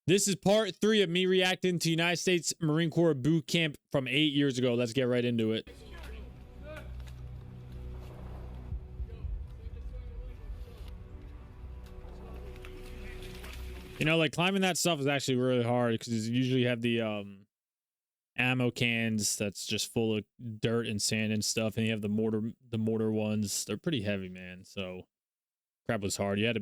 This is part 3 of me reacting to United States Marine Corps boot camp from 8 years ago. Let's get right into it. You know, like climbing that stuff is actually really hard because you usually have the ammo cans that's just full of dirt and sand and stuff, and you have the mortar ones. They're pretty heavy, man. So crap was hard. You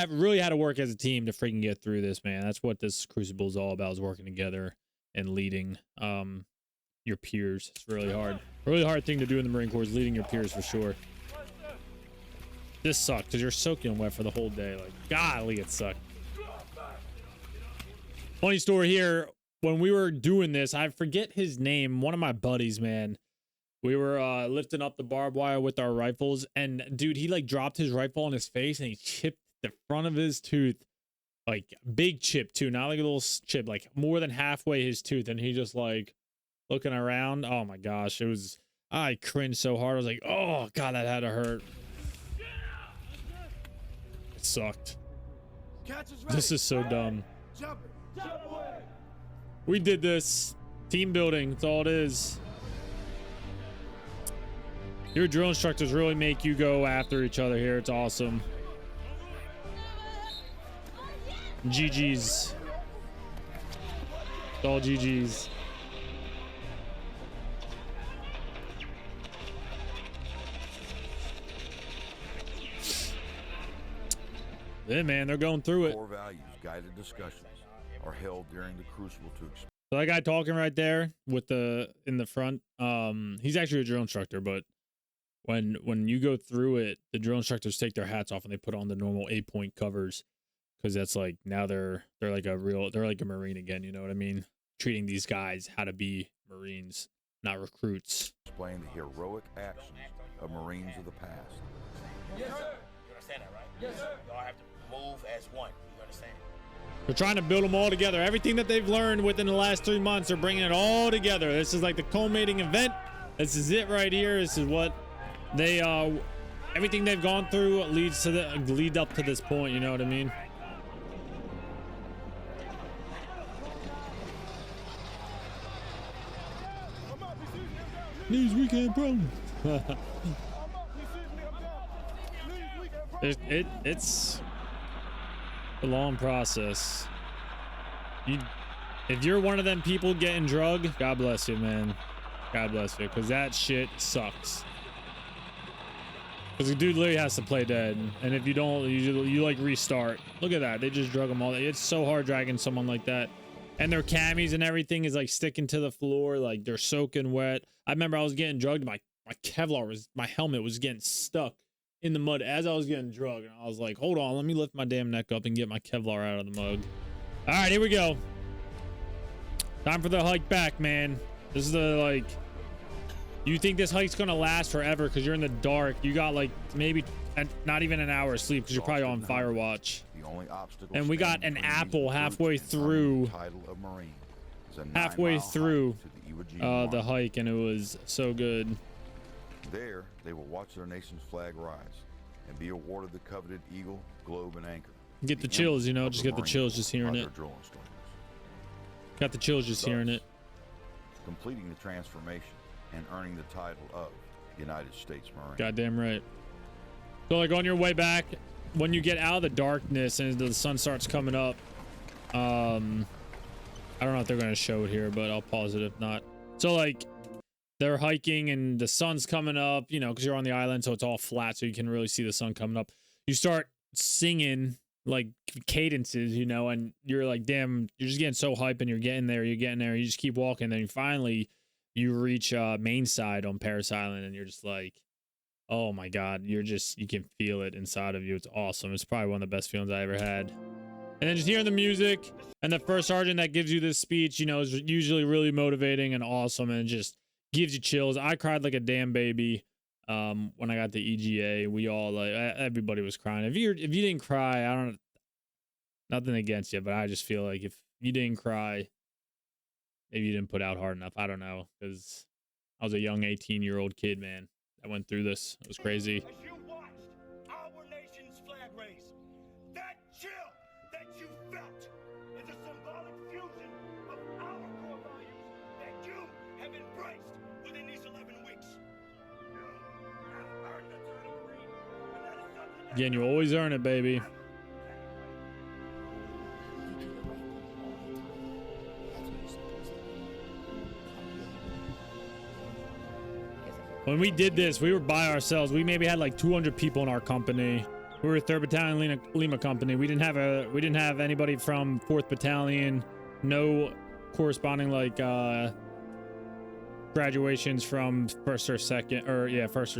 really had to work as a team to freaking get through this, man. That's what this Crucible is all about, is working together and leading your peers. It's really hard. Really hard thing to do in the Marine Corps is leading your peers for sure. This sucked because you're soaking wet for the whole day. Like, golly, it sucked. Funny story here. When we were doing this, I forget his name. One of my buddies, man. We were lifting up the barbed wire with our rifles, and dude, he like dropped his rifle on his face and he chipped the front of his tooth, like big chip too, not like a little chip, like more than halfway his tooth, and he just like looking around. Oh my gosh, I cringed so hard. I was like, oh god, that had to hurt. It sucked. This is so dumb. We did this. Team building, that's all it is. Your drill instructors really make you go after each other here. It's awesome. GG's. It's all GG's. Yeah, man, they're going through it. Core values, guided discussions are held during the Crucible to explain. So that guy talking right there with in the front, he's actually a drill instructor, but when you go through it, the drill instructors take their hats off and they put on the normal 8-point covers, because that's like, now they're like a Marine again, you know what I mean? Treating these guys how to be Marines, not recruits. Explain the heroic actions of Marines of the past. Yes, sir. You understand that, right? Yes, sir. Y'all have to move as one. You understand? They're trying to build them all together. Everything that they've learned within the last 3 months, they're bringing it all together. This is like the culminating event. This is it right here. This is what they everything they've gone through lead up to this point, you know what I mean? News weekend problem. It's a long process. If you're one of them people getting drugged, God bless you, man. God bless you, because that shit sucks. Because the dude literally has to play dead, and if you don't, you like restart. Look at that, they just drug them all. It's so hard dragging someone like that, and their camis and everything is like sticking to the floor, like they're soaking wet. I remember I was getting drugged. My my helmet was getting stuck in the mud as I was getting drugged, and I was like, hold on, let me lift my damn neck up and get my Kevlar out of the mug. All right, here we go. Time for the hike back, man. This is the, like, you think this hike's gonna last forever because you're in the dark. You got like maybe not even an hour of sleep because you're probably on fire watch. And we got an apple halfway through the hike, and it was so good. There, they will watch their nation's flag rise and be awarded the coveted Eagle, Globe, and Anchor. Get the chills, you know, just get the chills just hearing it. Got the chills just hearing it. Completing the transformation and earning the title of United States Marine. Goddamn right. So like on your way back, when you get out of the darkness and the sun starts coming up, I don't know if they're going to show it here, but I'll pause it if not. So like they're hiking and the sun's coming up, you know, because you're on the island, so it's all flat, so you can really see the sun coming up. You start singing like cadences, you know, and you're like, damn, you're just getting so hype, and you're getting there, you just keep walking, then finally you reach main side on Paris Island, and you're just like, oh my god, you can feel it inside of you. It's awesome. It's probably one of the best feelings I ever had. And then just hearing the music and the first sergeant that gives you this speech, you know, is usually really motivating and awesome, and just gives you chills. I cried like a damn baby when I got the EGA. We all, like, everybody was crying. If you didn't cry, I don't, nothing against you, but I just feel like if you didn't cry, maybe you didn't put out hard enough. I don't know, because I was a young 18-year-old kid, man. I went through this. It was crazy. As you watched our nation's flag raise, that chill that you felt is a Again, you always earn it, baby. When we did this, we were by ourselves. We maybe had like 200 people in our company. We were 3rd Battalion Lima Company. We didn't have anybody from 4th Battalion. No corresponding like graduations from 1st or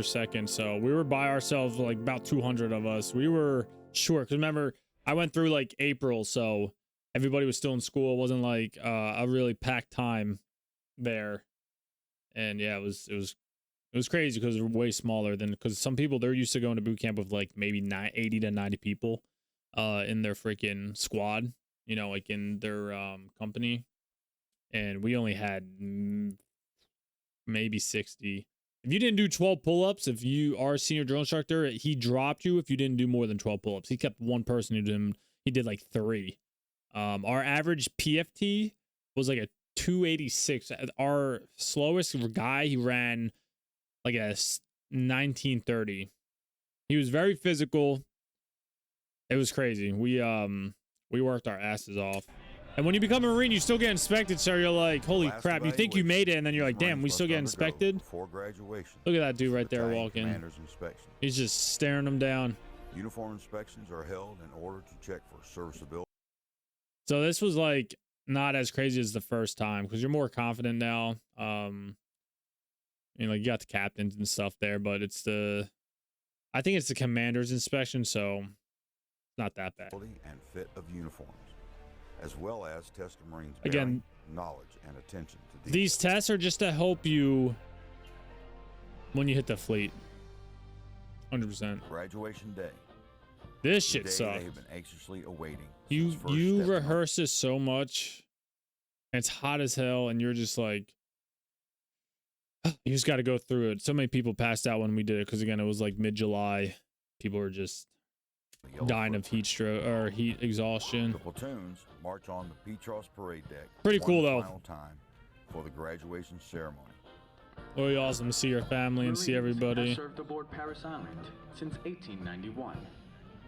2nd. So we were by ourselves, like about 200 of us. We were short because remember I went through like April, so everybody was still in school. It wasn't like a really packed time there. And yeah, it was crazy because they're way smaller than, because some people, they're used to going to boot camp with like maybe 80 to 90 people in their freaking squad, you know, like in their company. And we only had maybe 60. If you didn't do 12 pull-ups, if you are a senior drill instructor, he dropped you if you didn't do more than 12 pull-ups. He kept one person who did, he did like 3. Our average PFT was like a 286. Our slowest guy, he ran like a 1930. He was very physical. It was crazy. We worked our asses off. And when you become a Marine, you still get inspected, so you're like, holy crap, you think you made it, and then you're like, damn, we still get inspected? Before graduation. Look at that dude right there walking. He's just staring them down. Uniform inspections are held in order to check for serviceability. So this was like not as crazy as the first time, because you're more confident now. You know, like you got the captains and stuff there, but I think it's the commander's inspection, so not that bad. And fit of uniforms, as well as test of Marines' again, knowledge and attention to detail. These tests are just to help you when you hit the fleet. 100%. Graduation day. This shit sucks. They have been anxiously awaiting. You rehearse this so much, and it's hot as hell, and you're just like, you just got to go through it. So many people passed out when we did it because again, it was like mid-July. People were just dying of heat stroke or heat exhaustion. The platoons march on the Petros parade deck. Pretty cool though. Final time for the graduation ceremony. Really awesome to see your family and see everybody. Have served aboard Parris Island since 1891,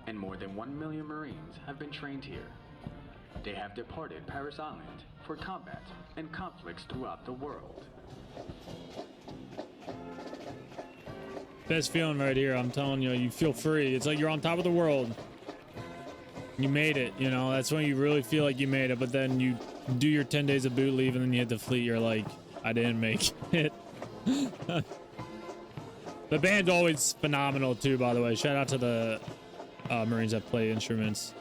and more than 1 million Marines have been trained here. They have departed Parris Island for combat and conflicts throughout the world. Best feeling right here, I'm telling you. You feel free. It's like you're on top of the world. You made it, you know. That's when you really feel like you made it. But then you do your 10 days of boot leave and then you hit the fleet. You're like, I didn't make it. The band's always phenomenal too, by the way. Shout out to the Marines that play instruments.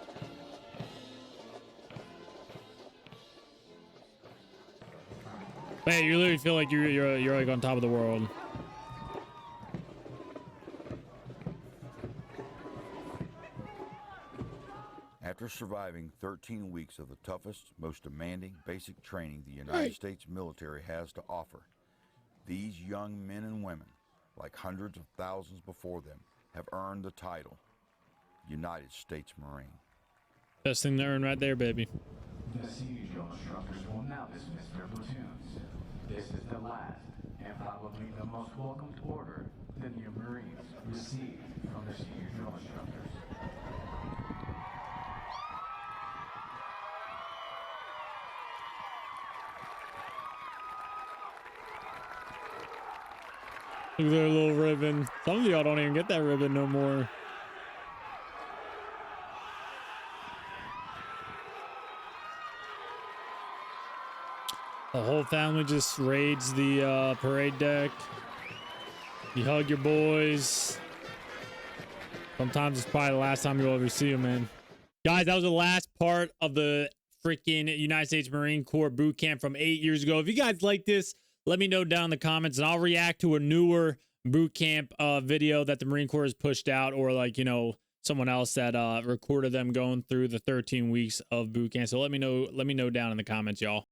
Man, you literally feel like you're like on top of the world. After surviving 13 weeks of the toughest, most demanding basic training the United States military has to offer, these young men and women, like hundreds of thousands before them, have earned the title United States Marine. Best thing to earn right there, baby. The senior drill instructors will now dismiss their platoons. This is the last and probably the most welcomed order the new Marines received from the senior drill instructors. Look at their little ribbon. Some of y'all don't even get that ribbon no more. The whole family just raids the parade deck. You hug your boys. Sometimes it's probably the last time you'll ever see them, man. Guys, that was the last part of the freaking United States Marine Corps boot camp from 8 years ago. If you guys like this, let me know down in the comments and I'll react to a newer boot camp video that the Marine Corps has pushed out, or like, you know, someone else that recorded them going through the 13 weeks of boot camp. So let me know down in the comments, y'all.